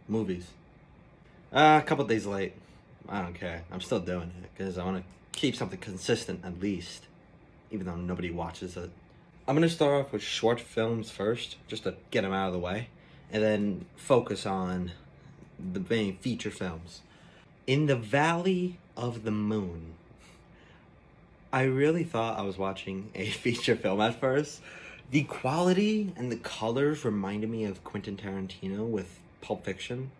movies. A couple days late. I don't care. I'm still doing it because I want to keep something consistent at least, even though nobody watches it. I'm gonna start off with short films first, just to get them out of the way, and then focus on the main feature films. In the Valley of the Moon, I really thought I was watching a feature film at first. The quality and the colors reminded me of Quentin Tarantino with Pulp Fiction.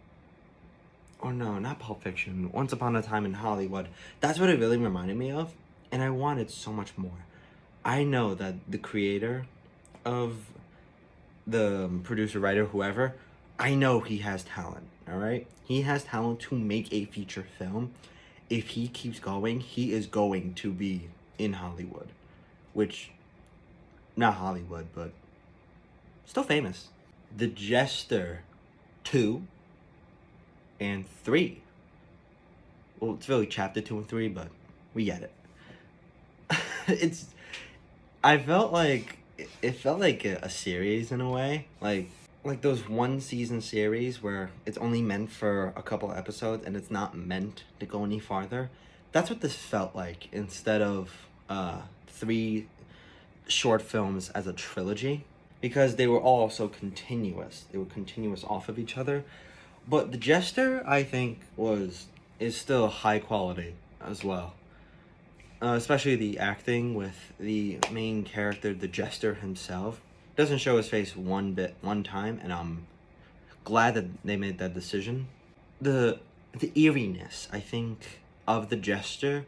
Oh no, not Pulp Fiction. Once Upon a Time in Hollywood. That's what it really reminded me of, and I wanted so much more. I know that the creator of the producer, writer, whoever, I know he has talent, all right? He has talent to make a feature film. If he keeps going, he is going to be in Hollywood, which, not Hollywood, but still famous. The Jester 2 and 3. Well, it's really chapter 2 and 3, but we get it. I felt like it felt like a series in a way, like those one season series where it's only meant for a couple episodes and it's not meant to go any farther. That's what this felt like, instead of 3 short films as a trilogy, because they were all so continuous. They were continuous off of each other. But The Jester, I think, is still high quality as well. Especially the acting with the main character, the Jester himself. Doesn't show his face one time, and I'm glad that they made that decision. The eeriness, I think, of the Jester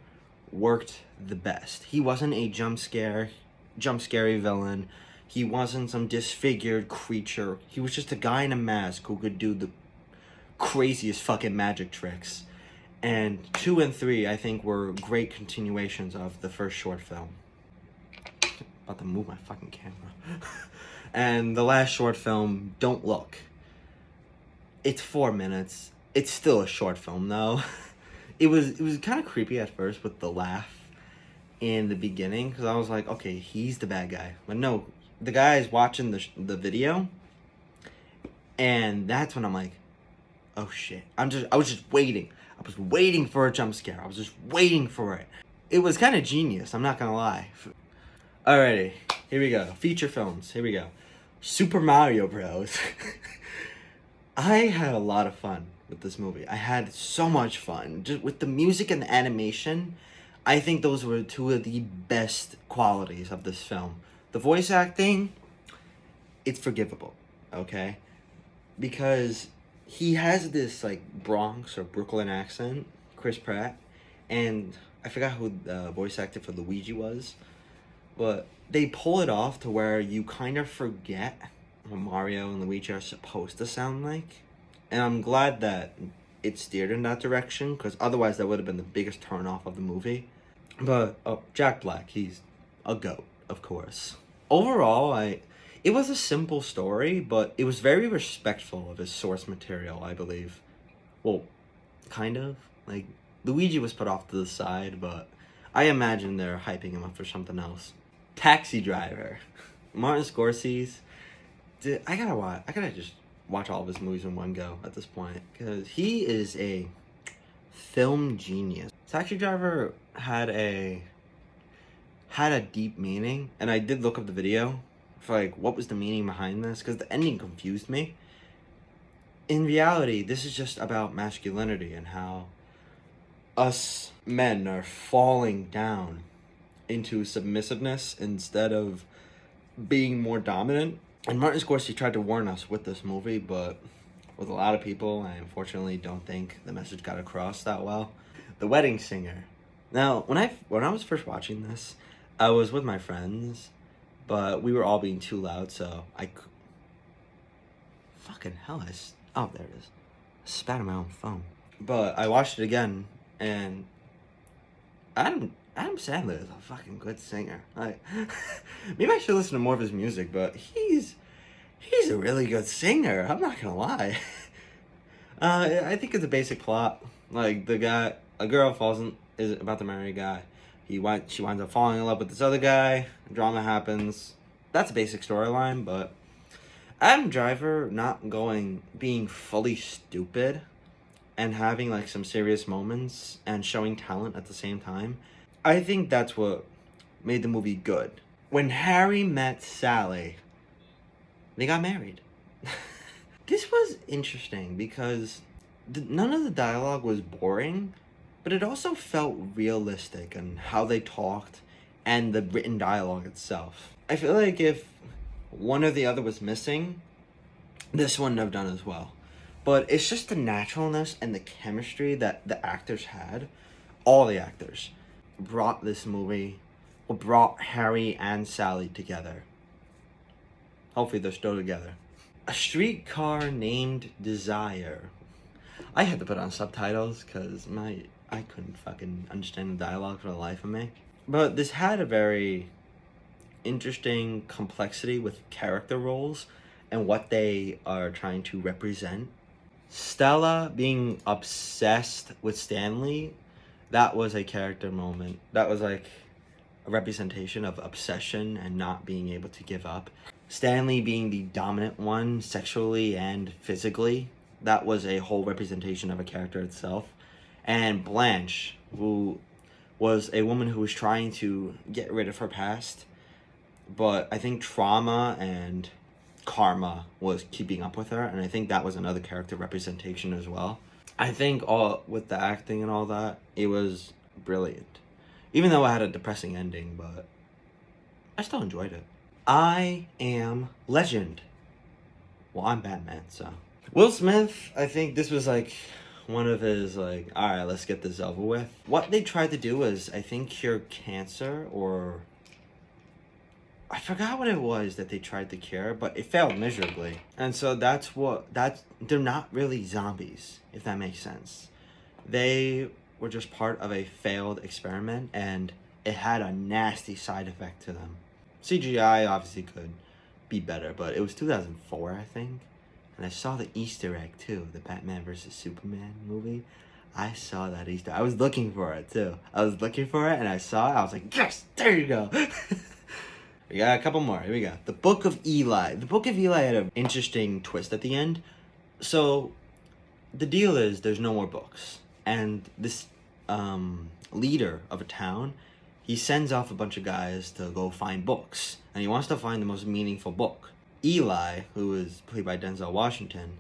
worked the best. He wasn't a jump scary villain. He wasn't some disfigured creature. He was just a guy in a mask who could do the craziest fucking magic tricks. And 2 and 3, I think, were great continuations of the first short film. About to move my fucking camera. And the last short film, Don't Look. It's 4 minutes. It's still a short film, though. It was kind of creepy at first with the laugh in the beginning, because I was like, okay, he's the bad guy. But no, the guy is watching the video, and that's when I'm like, oh shit. I was just waiting. I was waiting for a jump scare. I was just waiting for it. It was kind of genius, I'm not gonna lie. Alrighty, here we go. Feature films, here we go. Super Mario Bros. I had a lot of fun with this movie. I had so much fun. Just with the music and the animation, I think those were 2 of the best qualities of this film. The voice acting, it's forgivable, okay? Because he has this like Bronx or Brooklyn accent, Chris Pratt, and I forgot who the voice actor for Luigi was, but they pull it off to where you kind of forget what Mario and Luigi are supposed to sound like, and I'm glad that it steered in that direction, because otherwise that would have been the biggest turnoff of the movie. But Jack Black, he's a goat, of course. Overall, it was a simple story, but it was very respectful of his source material, I believe. Well, kind of. Like, Luigi was put off to the side, but I imagine they're hyping him up for something else. Taxi Driver. Martin Scorsese. I gotta just watch all of his movies in one go at this point, because he is a film genius. Taxi Driver had a deep meaning, and I did look up the video for like what was the meaning behind this, because the ending confused me. In reality, this is just about masculinity and how us men are falling down into submissiveness instead of being more dominant. And Martin Scorsese tried to warn us with this movie, but with a lot of people, I unfortunately don't think the message got across that well. The Wedding Singer. Now, when I was first watching this, I was with my friends, but we were all being too loud, so fucking hell, oh, there it is. I spat on my own phone. But I watched it again, and Adam Sandler is a fucking good singer. Like, maybe I should listen to more of his music, but he's a really good singer. I'm not gonna lie. I think it's a basic plot. Like, a girl is about to marry a guy. She winds up falling in love with this other guy. Drama happens. That's a basic storyline, but Adam Driver not being fully stupid and having like some serious moments and showing talent at the same time, I think that's what made the movie good. When Harry met Sally, they got married. This was interesting because none of the dialogue was boring, but it also felt realistic in how they talked and the written dialogue itself. I feel like if one or the other was missing, this wouldn't have done as well. But it's just the naturalness and the chemistry that the actors had, all the actors, brought this movie, brought Harry and Sally together. Hopefully they're still together. A Streetcar Named Desire. I had to put on subtitles because I couldn't fucking understand the dialogue for the life of me. But this had a very interesting complexity with character roles and what they are trying to represent. Stella being obsessed with Stanley, that was a character moment. That was like a representation of obsession and not being able to give up. Stanley being the dominant one sexually and physically, that was a whole representation of a character itself. And Blanche, who was a woman who was trying to get rid of her past, but I think trauma and karma was keeping up with her, and I think that was another character representation as well. I think all with the acting and all that, it was brilliant. Even though it had a depressing ending, but I still enjoyed it. I Am Legend. Well, I'm Batman, so. Will Smith, I think this was like one of his like, alright, let's get this over with. What they tried to do was, I think, cure cancer, or I forgot what it was that they tried to cure, but it failed miserably. And so they're not really zombies, if that makes sense. They were just part of a failed experiment, and it had a nasty side effect to them. CGI obviously could be better, but it was 2004, I think. And I saw the Easter egg, too, the Batman vs. Superman movie. I saw that Easter. I was looking for it, too. I was looking for it, and I saw it. I was like, yes, there you go. We got a couple more. Here we go. The Book of Eli. The Book of Eli had an interesting twist at the end. So, the deal is there's no more books. And this leader of a town, he sends off a bunch of guys to go find books. And he wants to find the most meaningful book. Eli, who is played by Denzel Washington,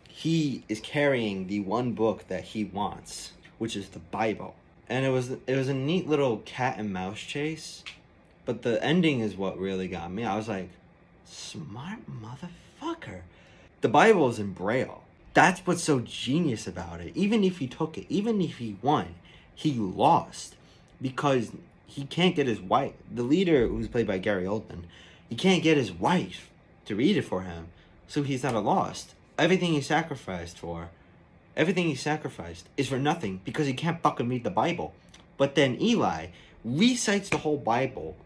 he is carrying the one book that he wants, which is the Bible. And it was a neat little cat and mouse chase. But the ending is what really got me. I was like, smart motherfucker. The Bible is in Braille. That's what's so genius about it. Even if he took it, even if he won, he lost. Because he can't get his wife. The leader, who's played by Gary Oldman, he can't get his wife to read it for him. So he's at a loss. Everything he sacrificed is for nothing because he can't fucking read the Bible. But then Eli recites the whole Bible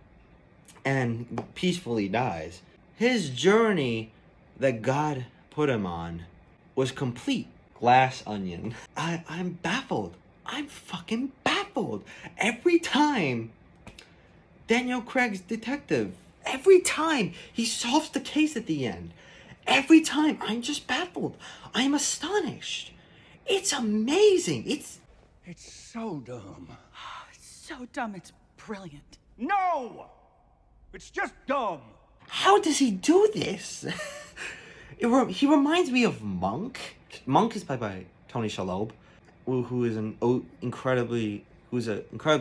and peacefully dies. His journey that God put him on was complete. Glass Onion. I'm baffled. I'm fucking baffled. Every time Daniel Craig's detective, every time he solves the case at the end, every time I'm just baffled. I'm astonished. It's amazing. It's so dumb. It's so dumb, it's brilliant. No! It's just dumb. How does he do this? He reminds me of Monk. Monk is played by Tony Shalhoub, who's an incredibly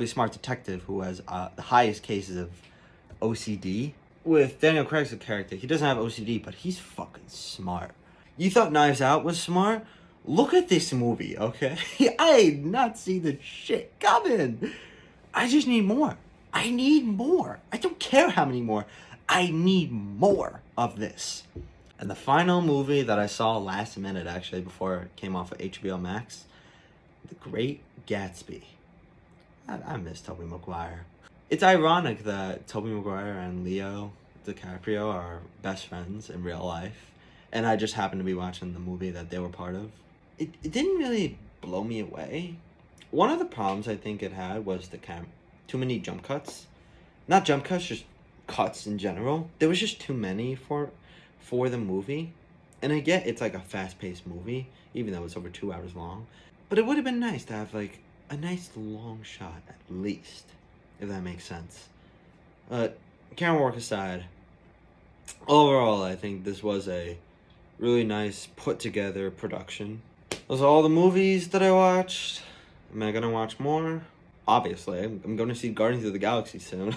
smart detective who has the highest cases of OCD. With Daniel Craig's character, he doesn't have OCD, but he's fucking smart. You thought Knives Out was smart? Look at this movie, okay? I did not see the shit coming. I just need more. I need more. I don't care how many more. I need more of this. And the final movie that I saw last minute, actually, before it came off of HBO Max, The Great Gatsby. I miss Tobey Maguire. It's ironic that Tobey Maguire and Leo DiCaprio are best friends in real life. And I just happened to be watching the movie that they were part of. It didn't really blow me away. One of the problems I think it had was too many jump cuts. Not jump cuts, just cuts in general. There was just too many for for the movie. And I get it's like a fast-paced movie, even though it's over 2 hours long. But it would have been nice to have like a nice long shot at least, if that makes sense. Camera work aside, overall I think this was a really nice put together production. Those are all the movies that I watched. Am I gonna watch more? Obviously, I'm going to see Guardians of the Galaxy soon.